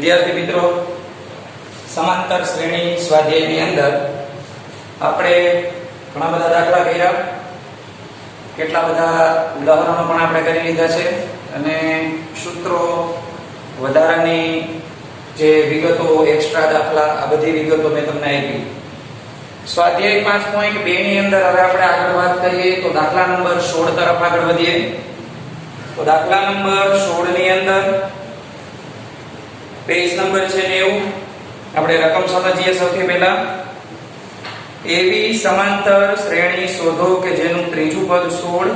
વિદ્યાર્થી મિત્રો, સમાંતર શ્રેણી સ્વાધ્યાયની અંદર આપણે ઘણા બધા દાખલા કર્યા, કેટલા બધા ઉદાહરણો પણ આપણે કરી લીધા છે અને સૂત્રો વધારાની જે વિગતો એક્સ્ટ્રા દાખલા આ બધી વિગતો મેં તમને આપી. સ્વાધ્યાય 5.2 ની અંદર હવે આપણે આગળ વાત કરીએ તો દાખલા નંબર 16 તરફ આગળ વધીએ. તો દાખલા નંબર 16 ની અંદર પેજ નંબર છે 90. આપણે રકમ સમજીએ સૌથી પહેલા. એવી સમાંતર શ્રેણી શોધો કે જેનું ત્રીજું પદ 16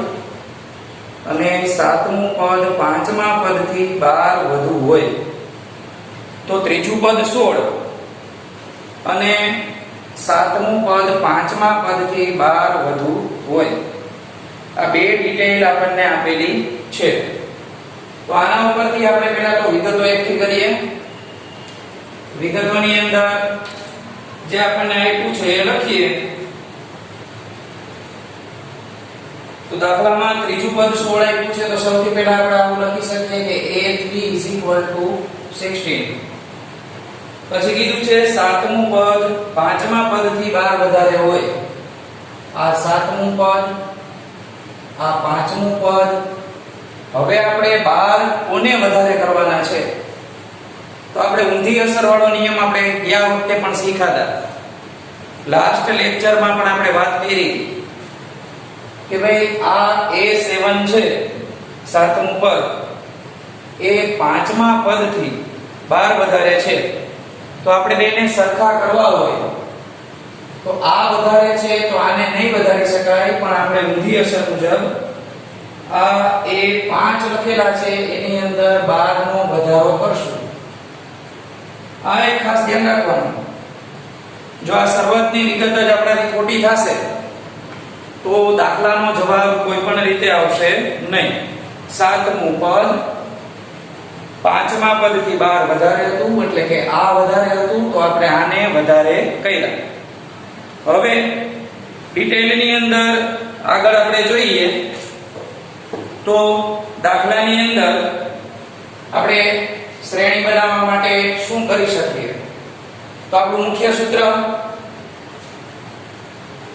અને સાતમું પદ પાંચમા પદથી 12 વધુ હોય. તો ત્રીજું પદ 16 અને સાતમું પદ પાંચમા પદથી 12 વધુ હોય. આ બે ડિટેલ આપણને આપેલી છે. તો આના ઉપરથી આપણે પહેલા તો વિગતો એકથી કરીએ. વિગતોની અંદર જે આપણને આપ્યું છે એ લખીએ. તો દાખલામાં ત્રીજું પદ 16 આપ્યું છે તો સૌથી પહેલા આપણે આવું લખી શકીએ કે a3 16. પછી કીધું છે સાતમું પદ પાંચમા પદથી 12 વધારે હોય. આ સાતમું પદ, આ પાંચમું પદ. હવે આપણે 12 કોને વધારે કરવાના છે? તો આપણે ઊંધી અસર વાળો નિયમ આપણે ગયા વખતે પણ શીખ્યા. લાસ્ટ લેક્ચરમાં પણ આપણે વાત કરી કે ભાઈ આ a7 છે સાતમું પદ, એ પાંચમા પદથી 12 વધારે છે. તો આપણે બેને સરખા કરવા હોય તો આ વધારે છે તો આને નહીં વધારી શકાય, પણ આપણે ઊંધી અસર મુજબ આ a5 લખેલા છે એની અંદર 12 નો વધારો કરશું. આ એક ખાસ ધ્યાન રાખવાનું. જો આ શરૂઆતની વિગત જ આપણાથી ખોટી થશે તો દાખલાનો જવાબ કોઈ પણ રીતે આવશે નહીં. સાતમું પદ પાંચમા પદથી 12 વધારે હતું એટલે કે આ વધારે હતું તો આપણે આને વધારે કર્યા. હવે ડિટેલની અંદર આગળ આપણે જોઈએ તો દાખલાની અંદર આપણે શ્રેણી બનાવવા માટે શું કરી શકીએ? તો આપણું મુખ્ય સૂત્ર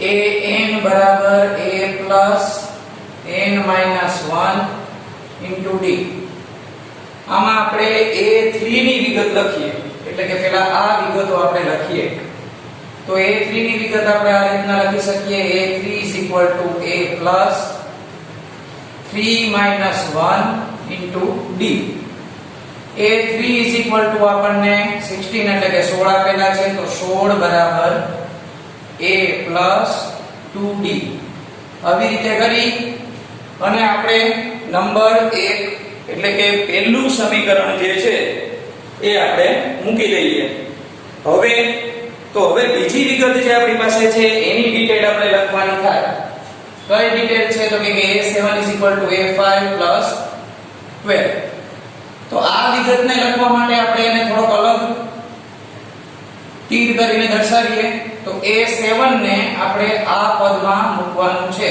an બરાબર a plus n minus 1 into d. આમાં આપણે a3 ની વિગત લખીએ એટલે કે પહેલા આ વિગતો આપણે લખીએ. તો a3 ની વિગત આપણે આ રીતના લખી શકીએ. a3 a plus 3 minus 1 into d. a3 આપણને 16 એટલે કે 16 આપેલા છે તો 16 બરાબર a plus 2d. આવી રીતે કરી અને આપણે નંબર 1 એટલે કે પહેલું સમીકરણ જે છે એ આપણે મૂકી દઈએ. હવે બીજી વિગત જે આપણી પાસે છે એની ડિટેલ આપણે લખવાની થાય. કઈ ડિટેલ છે તો કે a7 a5 plus 12. તો આ વિગતને લખવા માટે આપણે એને થોડોક અલગ તીર કરીને દર્શાવીએ. તો a7 ને આપણે આ પદમાં મૂકવાનું છે.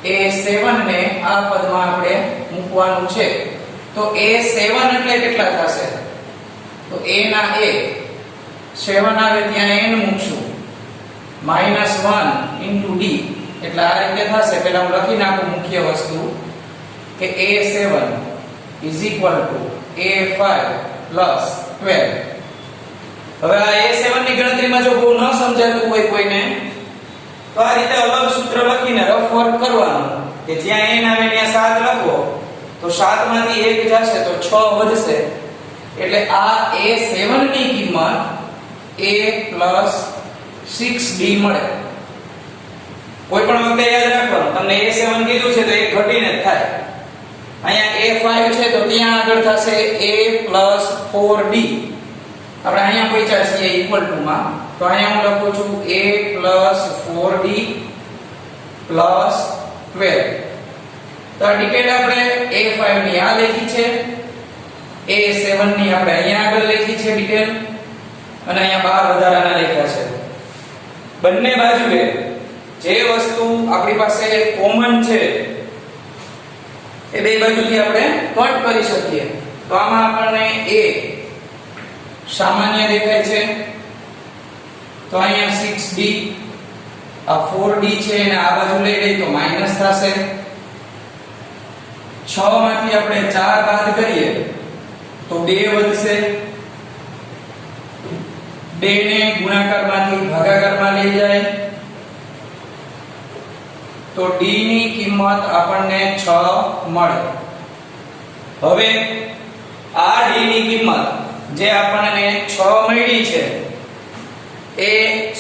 a7 ને આ પદમાં આપણે મૂકવાનું છે. તો a7 એટલે કેટલા થશે? તો a ના a 7 આવે ત્યાં n મૂકશું -1 into d એટલે આ રીતે થશે. પહેલા હું લખી નાખું મુખ્ય વસ્તુ કે a7 is equal to a5 plus 12. હવે આ a7 ની ગણતરીમાં જો બહુ ન સમજાતું હોય કોઈને તો આ રીતે અલગ સૂત્ર લખીને રફ વર્ક કરવાનું કે જ્યાં n આવે ત્યાં 7 લખો તો 7 માંથી 1 જશે તો 6 વધશે. એટલે આ a7 ની કિંમત a plus 6d મળે. કોઈ પણ વખતે યાદ રાખવાનું, તમને a7 કીધું છે તો એક ઘટીને જ થાય. અહીંયા a5 છે તો ત્યાં આગળ થશે a plus 4d. આપણે અહીંયા પહોંચ્યા છીએ ઇક્વલ ટુ માં તો અહીંયા હું લખું છું a plus 4d plus 12. તો આ ડિટેલ આપણે a5 ની આ લખી છે, a7 ની આપણે અહીંયા આગળ લખી છે ડિટેલ અને અહીંયા 12 વધારાના લખ્યા છે. બંને બાજુએ જે વસ્તુ આપણી પાસે કોમન છે એ બે બાજુથી આપણે કટ કરી શકીએ. તો આમાં આપણને a સામાન્ય દેખાય છે તો અહીંયા 6d, આ 4d છે અને આ બાજુ લઈ લઈએ તો માઈનસ થશે. 6 માંથી આપણે 4 બાદ કરીએ તો 2 વધશે. 2 ને ગુણાકારમાંથી ભાગાકારમાં લઈ જાય તો d ની કિંમત આપણને 6 મળે. હવે આ d ની કિંમત જે આપણને 6 મળી છે એ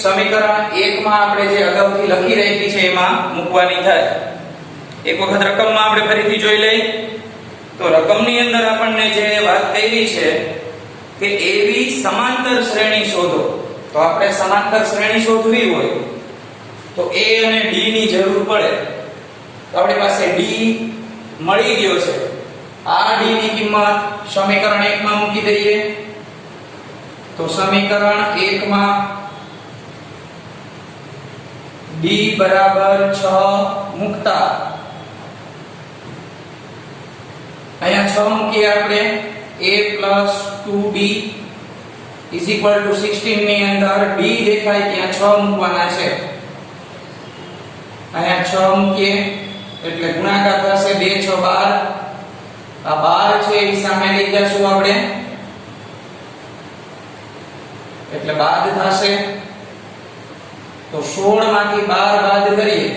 સમીકરણ 1 માં આપણે જે અગાઉથી લખી રાખી છે એમાં મૂકવાની થાય. એક વખત રકમમાં આપણે ફરીથી જોઈ લઈએ તો રકમની અંદર આપણને જે વાત કરી છે કે એવી સમાંતર શ્રેણી શોધો. તો આપણે સમાંતર શ્રેણી શોધવી હોય તો a અને d ની જરૂર પડે. તો આપણી પાસે d મળી ગયો છે. આ d ની કિંમત સમીકરણ 1 માં મૂકી દઈએ તો સમીકરણ 1 માં d બરાબર 6 મૂકતા અહીંયા 6 મૂકીએ આપણે a + 2b = 16 ની અંદર d દેખાય ત્યાં 6 મૂકવાના છે. અહીંયા 6 મૂકીએ એટલે ગુણાકાર થશે 2 6 12. આ 12 છે એ સામે લઈ જશું આપણે એટલે બાદ થશે તો 16 માંથી 12 બાદ કરીએ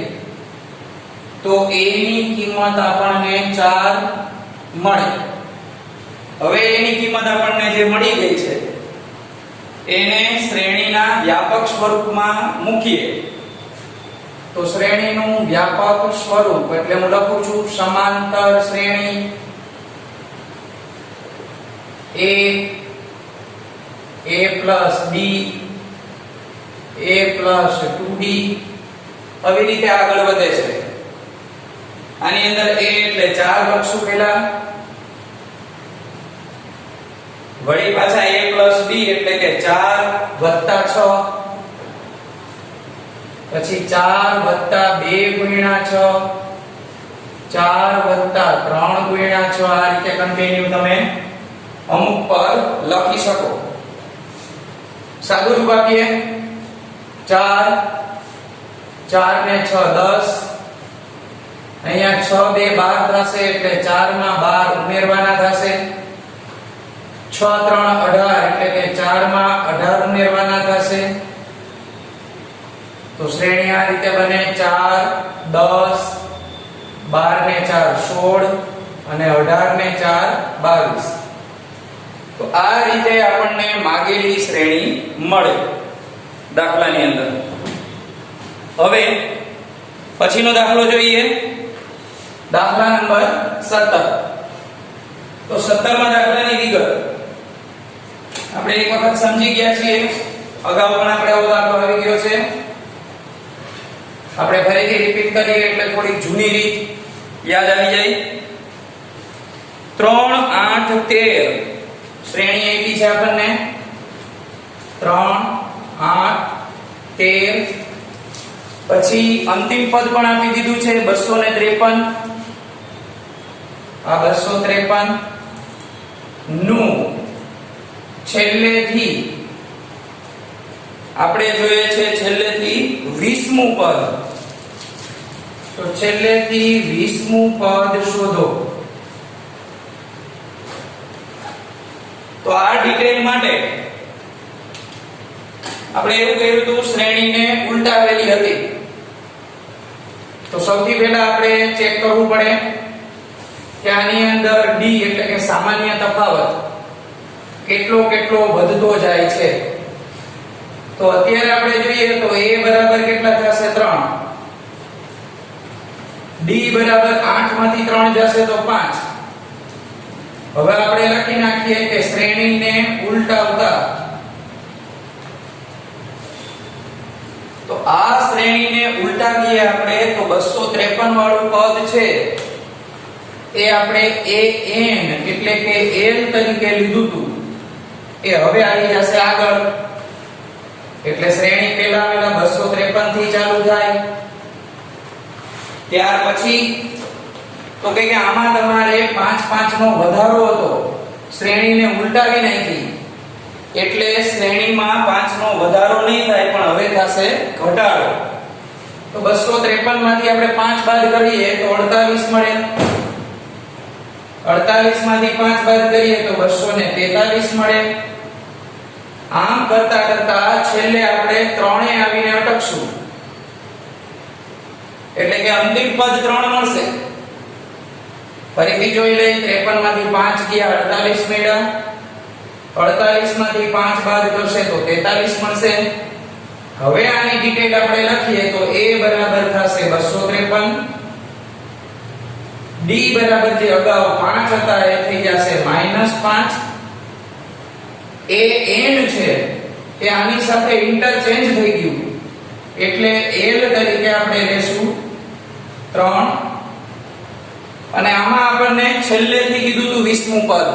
તો a ની કિંમત આપણને 4 મળે. હવે a ની કિંમત આપણને જે મળી ગઈ છે એને શ્રેણીના વ્યાપક સ્વરૂપમાં મૂકીએ તો શ્રેણીનું વ્યાપક સ્વરૂપ એટલે હું લખું છું સમાંતર શ્રેણી a plus b a plus 2d આવી રીતે આગળ વધે છે. આની અંદર a એટલે 4 લખશું પહેલા, વળી પાછા a plus b એટલે કે 4 + 6, પછી 4 + 2 ગુણ્યા 6, 4 + 3 ગુણ્યા 6. આ રીતે કન્ટિન્યુ તમે અમુક પર લખી શકો. સાદું રૂપ આપીએ 4 4 ને 6 10. અહીંયા 6 2 12 થશે એટલે 4 માં 12 ઉમેરવાના થશે. 6 3 18 એટલે કે 4 માં 18 ઉમેરવાના થશે. તો શ્રેણી આ રીતે બને 4 10 12 ને 4 16 અને 18 ને 4 22. તો આ રીતે આપણને માગેલી શ્રેણી મળે દાખલાની અંદર. હવે પછીનો દાખલો જોઈએ, દાખલા નંબર 17. તો 17 માં દાખલાની વિગત આપણે એક વખત સમજી ગયા છીએ. અગાઉ પણ આપણે આવો દાખલો આવી ગયો છે. આપણે ફરીથી રિપીટ કરીએ એટલે થોડી જૂની રીત યાદ આવી જાય. 3 8 13 શ્રેણી આપી છે આપણને 3 8 13. પછી અંતિમ પદ પણ આપી દીધું છે 253. આ 253 નું છેલ્લેથી આપણે જોઈએ છે છેલ્લેથી 20મું પદ. તો છેલ્લેથી 20મું પદ શોધો. તો આ ડિટેલ માટે આપણે એવું કહ્યું હતું શ્રેણીને ઉલટાવેલી હતી. તો સૌથી પહેલા આપણે ચેક કરવું પડે કે આની અંદર d એટલે કે સામાન્ય તફાવત કેટલો વધતો જાય છે. તો અત્યારે આપણે જોઈએ તો a બરાબર કેટલા થશે 3, d બરાબર 8 માંથી 3 જશે તો 5. હવે આપણે લખી નાખીએ કે શ્રેણીને ઉલટાવતા. તો આ શ્રેણીને ઉલટાવીએ આપણે તો 253 વાળું પદ છે એ આપણે an એટલે કે l તરીકે લીધું હતું એ હવે આવી જશે આગળ. એટલે શ્રેણી પહેલા 253 થી ચાલુ થાય. ત્યાર પછી તો કે આમાં તમારે 5 5 નો વધારો હતો, શ્રેણીને ઉલટાવી નાખી એટલે શ્રેણીમાં 5 નો વધારો નહીં થાય પણ હવે થશે ઘટાડો. તો 253 માંથી આપણે 5 બાદ કરીએ તો 48 મળે. 48 માંથી 5 બાદ કરીએ તો 243 મળે. આમ કરતા કરતા છેલ્લે આપણે 3 એ આવીને અટકશું. એટલે કે અંતિમ પદ 3 મળશે. ફરીથી જોઈ લઈએ 53 માંથી 5 ગયા 48 મળ્યા. 48 માંથી 5 બાદ કરશે તો 43 મળશે. હવે આની ડિટેલ આપણે લખીએ તો a બરાબર થશે 253, d બરાબર જે અગાઉ 5 હતા એ થઈ જશે -5. a એન્ડ છે એ આની સાથે ઇન્ટરચેન્જ થઈ ગયું એટલે l તરીકે આપણે લેશું 3. અને આમાં આપણને છેલ્લેથી કીધું હતું 20મું પદ.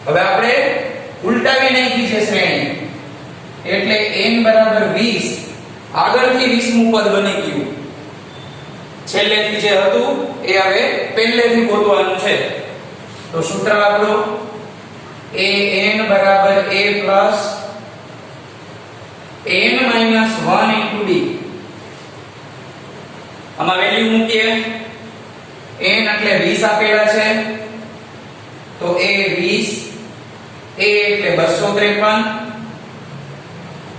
હવે આપણે ઉલટાવી નાખી છે શ્રેણી એટલે n બરાબર 20 આગળથી 20મું પદ બની ગયું. છેલ્લેથી જે હતું એ હવે પહેલેથી ગોતવાનું છે. તો સૂત્ર આપણું an બરાબર a plus n minus 1 into d. આમાં વેલ્યુ મૂકીએ. n એટલે 20 આપેલા છે તો a 20, a એટલે 253,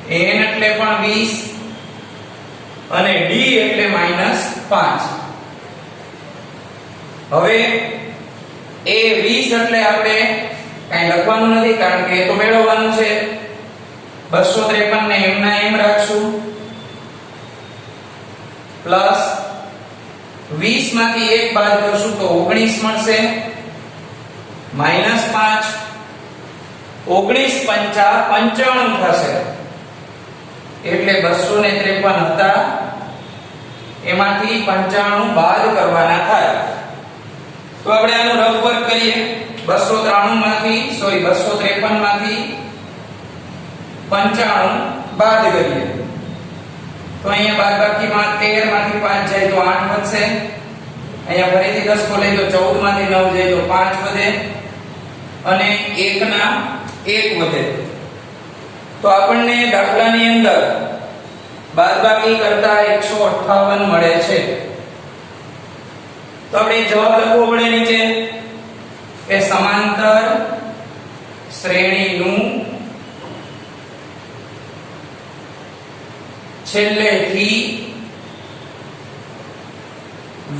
n એટલે પણ 20 અને d એટલે -5. હવે a 20 એટલે આપણે કાઈ લખવાનું નથી કારણ કે એ તો મેળવવાનું છે. 253 ને એમના એમ રાખશું પ્લસ 20 માંથી 1 બાદ કરશું તો 19 મળશે -5. 19 પંચા 95 થશે એટલે 253 હતા એમાંથી 95 બાદ કરવાના થાય. તો આપણે આનું રફ વર્ક કરીએ. 253 માંથી 95 બાદ કરીએ તો અહીંયા બાદબાકીમાં 13 માંથી 5 જાય તો 8 વધશે. અહીંયા ફરીથી 10 કો લઈ તો 14 માંથી 9 જાય તો 5 વધે અને 1 ના 1 વધે. તો આપણને દાખલાની અંદર બાદબાકી કરતા 158 મળે છે. તો આપણે જવાબ લખવો પડે નીચે કે સમાંતર શ્રેણીનું છેલ્લેથી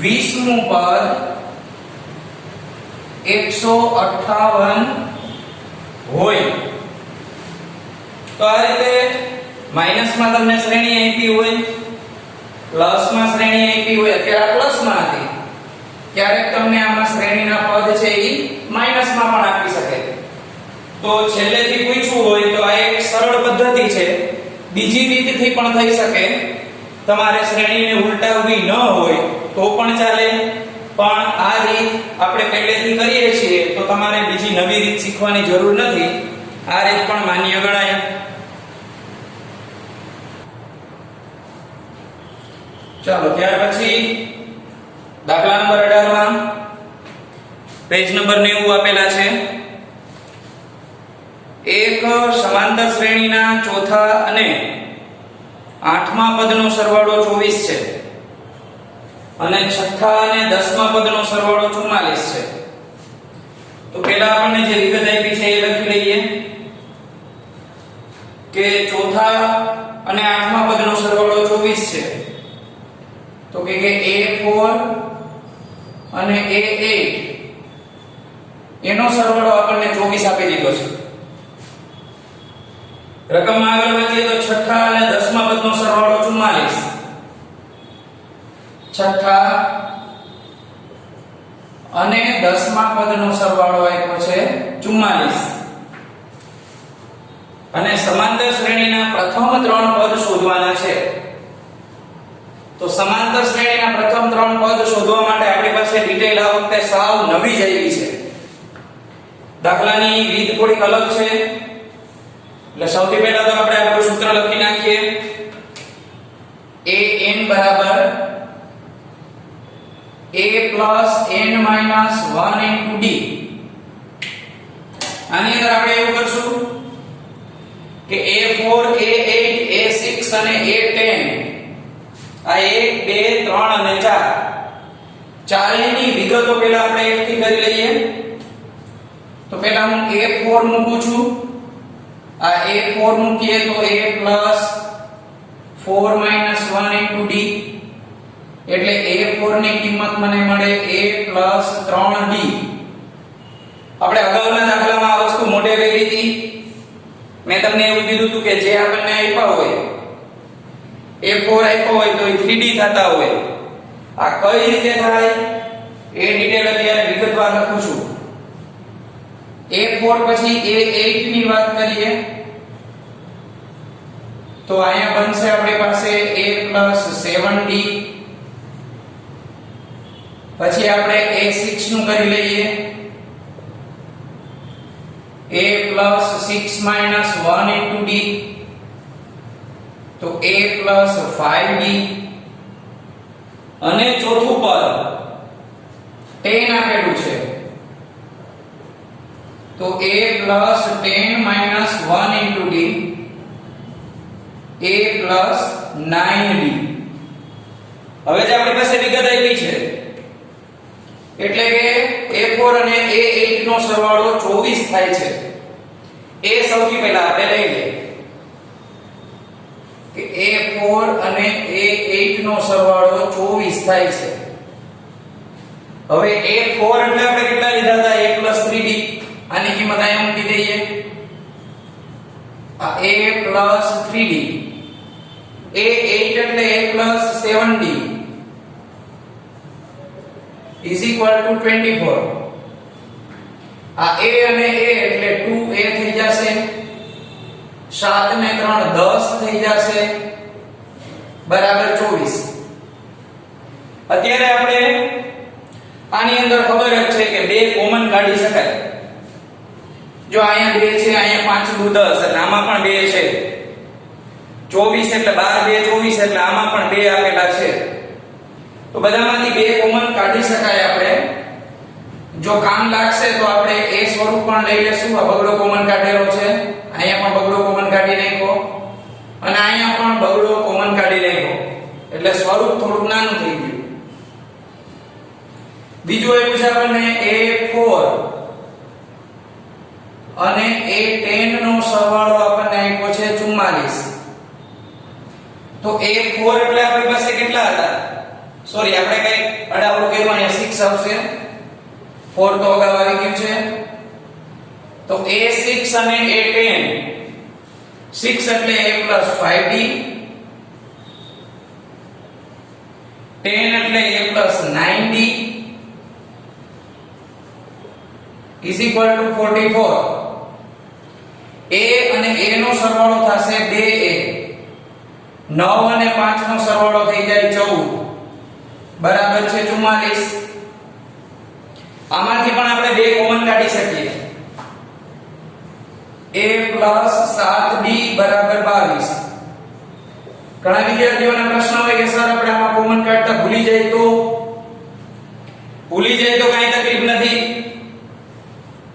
20મું પદ 158 હોય. તો આ રીતે માઈનસમાં તમને શ્રેણી આપી હોય, પ્લસમાં શ્રેણી આપી હોય. અત્યારે આ પ્લસમાં હતી, ક્યારેક તમને આમાં શ્રેણીના પદ છે એ માઈનસમાં પણ આપી શકે. તો છેલ્લેથી પૂછવું હોય તો આ એક સરળ પદ્ધતિ છે. બીજી રીતથી પણ થઈ શકે. તમારે શ્રેણીને ઉલટાવવી ન હોય તો પણ ચાલે, પણ આ રીત આપણે પહેલેથી કરીએ છીએ તો તમારે બીજી નવી રીત શીખવાની જરૂર નથી. આ રીત પણ માન્ય ગણાય. ચાલો ત્યાર પછી દાખલા નંબર 18 માં પેજ નંબર 90 આપેલા છે. એક સમાંતર શ્રેણીના ચોથા અને આઠમા પદનો સરવાળો 24 છે અને છઠ્ઠા અને 10મા પદનો સરવાળો 44 છે. તો પહેલા આપણને જે વિગત આપી છે એ લખી લઈએ કે ચોથા અને આઠમા પદનો સરવાળો 24 છે. તો કે a4 અને a8 એનો સરવાળો આપણને 24 આપી દીધો છે. રકમ આગળ વધીએ તો છઠ્ઠા અને 10મા પદનો સરવાળો 44. છઠ્ઠા અને 10મા પદનો સરવાળો આપ્યો છે 44. અને સમાંતર શ્રેણીના પ્રથમ 3 પદ શોધવાના છે. તો સમાંતર શ્રેણીના પ્રથમ 3 પદ શોધવા માટે આપણી પાસે ડિટેલ આ વખતે સાવ નવી જ આવી છે. દાખલાની રીત થોડીક અલગ છે. એટલે સૌથી પહેલા તો આપણે આપણું સૂત્ર લખી નાખીએ. an બરાબર a plus n minus 1 into d. આની અંદર આપણે એવું કરશું કે A4 A8 A6 અને A10 આ 1 2 3 અને 4 ચારેયની વિગતો પહેલા આપણે એકથી કરી લઈએ. તો પહેલા હું A4 મૂકું છું. આ A4 મૂકીએ તો A plus 4 minus 1 into D એટલે A4 ની કિંમત મને મળે A plus 3D. આપણે અગાઉના દાખલામાં આ વસ્તુ મોઢે કરી હતી. મેં તમને એવું કીધું હતું કે જે આપણને આપ્યા હોય A4 આપ્યો હોય તો એ 3D થતા હોય. આ કઈ રીતે થાય એ ડિટેલ અત્યારે વિગતવાર લખું છું. A4 પછી A8 ની વાત કરીએ તો અહીંયા બનશે આપણી પાસે A plus 7D. પછી આપણે A6 નું કરી લઈએ A plus 6 minus 1 into D તો A plus 5D. અને ચોથું પદ 10 આપેલું છે તો A plus 10 minus 1 into D A plus 9D. હવે જે આપણી પાસે વિગત આપી છે એટલે કે A4 અને A8 નો સરવાળો 24 થાય છે. એ સૌથી પહેલા આપણે લઈ લઈએ કે A4 અને A8 નો સરવાળો 24 થાય છે. હવે A4 એટલે આપણે કેટલા લીધા હતા A plus 3D. આની કિંમત અહીંયા મૂકી દઈએ આ A plus 3D. A8 એટલે A plus 7D is equal to 24. આ A અને A એટલે 2A થઈ જશે 7 ને 3 10 થઈ જશે બરાબર 24. અત્યારે આપણે આની અંદર ખબર જ છે કે બે કોમન કાઢી શકાય. જો અહીંયા 2 છે અહીંયા 5 નું 10 એટલે આમાં પણ 2 છે 24 એટલે 12 2 24 એટલે આમાં પણ 2 આપેલા છે. તો બધામાંથી બે કોમન કાઢી શકાય. આપણે જો કામ લાગશે તો આપણે એ સ્વરૂપ પણ લઈ લેશું. આ બગડો કોમન કાઢેલો છે અહીંયા પણ બગડો કોમન કાઢી નાખો અને અહીંયા પણ બગડો કોમન કાઢી નાખો એટલે સ્વરૂપ થોડું નાનું થઈ ગયું. બીજું એવું છે આપણને A4 અને A10 નો સરવાળો આપણને આપ્યો છે 44. તો A4 એટલે આપણી પાસે કેટલા હતા સોરી આપણે કઈ અડાવડું કર્યું અહીંયા 6 આવશે 4 તો અગાઉ આવી ગયું છે. તો A6 અને A10 6 એટલે A plus 5D 10 એટલે A plus 9D is equal to 44. A અને A નો સરવાળો થશે 2A 9 અને 5 નો સરવાળો થઈ જાય 14 બરાબર છે 44. આમાંથી પણ આપણે બે કોમન કાઢી શકીએ. A plus 7D બરાબર 22. ઘણા વિદ્યાર્થીઓને પ્રશ્ન હોય કે સર આપણે આમાં કોમન કાઢતા ભૂલી જાય તો કાંઈ તકલીફ નથી.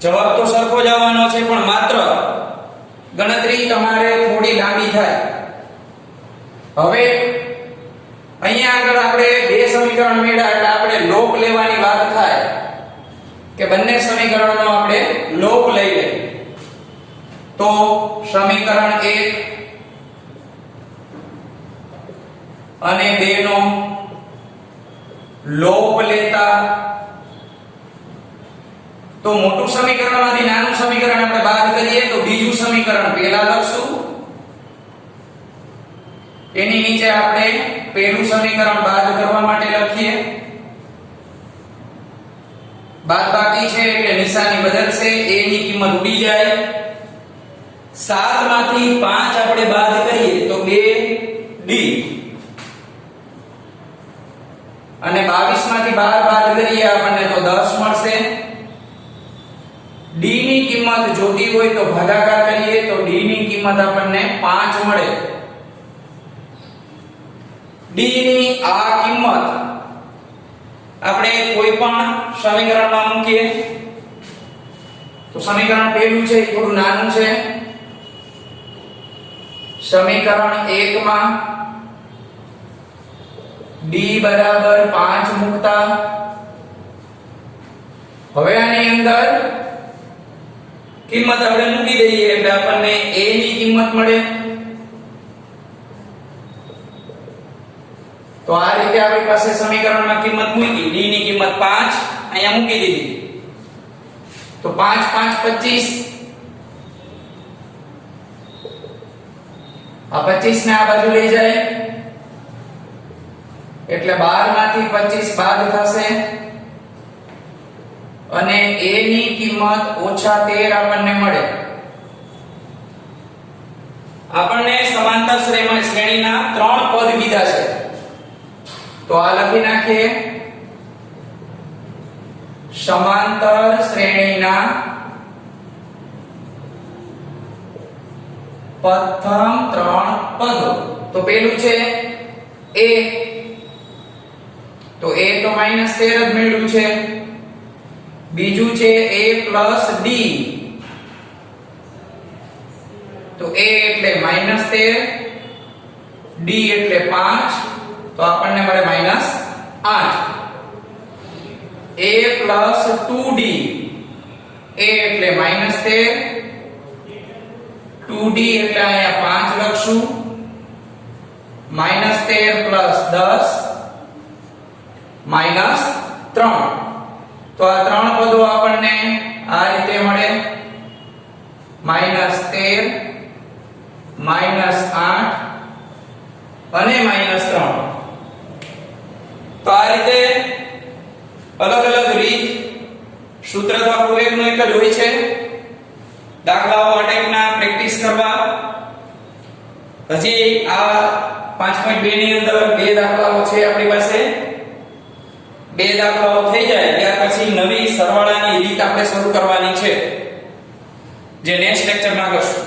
જવાબ તો સરખો જ આવવાનો છે પણ માત્ર ગણતરી તમારે થોડી લાંબી થાય. હવે અહીંયા આગળ આપણે બે સમીકરણ મેળવ્યા એટલે આપણે લોપ લેવાની વાત થાય કે બંને સમીકરણનો આપણે લોપ લઈ લઈએ. તો સમીકરણ 1 અને 2 નો લોપ લેતા તો મોટું સમીકરણમાંથી નાનું સમીકરણ આપણે બાદ કરીએ તો બીજું સમીકરણ પહેલા લખશું. એની નીચે આપણે પહેલું સમીકરણ બાદ કરવા માટે લખીએ. બાદબાકી છે એટલે નિશાની બદલશે a ની કિંમત ઉડી જાય. 7 માંથી 5 આપણે બાદ કરીએ તો 2d અને 22 માંથી 12 બાદ કરીએ આપણને તો 10 મળશે. d ની કિંમત જોતી હોય તો ભાગાકાર કરીએ તો d ની કિંમત આપણને 5 મળે. d ની આ કિંમત આપણે કોઈ પણ સમીકરણમાં મૂકીએ તો સમીકરણ પહેલું છે એ થોડું નાનું છે સમીકરણ 1 માં d બરાબર 5 મૂકતા હવે આની અંદર કિંમત આપણે મૂકી દઈએ એટલે આપણને a ની કિંમત મળે. તો આ રીતે આપણી પાસે સમીકરણમાં કિંમત મૂકી, d ની કિંમત 5 અહીંયા મૂકી દીધી. તો 5 5 25, આ 25 ને આ બાજુ લઈ જાય એટલે 12 માંથી 25 બાદ થશે અને a ની કિંમત -13 આપણને મળે. આપણને સમાંતર શ્રેણીના 3 પદ કીધા છે તો આ લખી નાખીએ. સમાંતર શ્રેણીના પ્રથમ 3 પદો. તો પેલું છે a, તો a તો -13 જ મેળવ્યું છે. બીજું છે a + d, તો a એટલે -13, d એટલે 5, તો આપણને મળે -8. a + 2d, a એટલે -13, 2d એટલે અહીંયા 5 લખશું, -13 + 10 -3. તો આ 3 પદો આપણને આ રીતે મળે -13 -8 અને -3. તો આ રીતે અલગ અલગ રીત, સૂત્ર તો આપણું એકનું એક જ હોય છે. દાખલાઓ આ ટાઈપના પ્રેક્ટિસ કરવા. હજી આ 5.2 ની અંદર 2 દાખલાઓ છે આપણી પાસે. 2 દાખલાઓ થઈ જાય ત્યાર પછી નવી સરવાળાની રીત આપણે શરૂ કરવાની છે જે નેક્સ્ટ લેક્ચરમાં કરશું.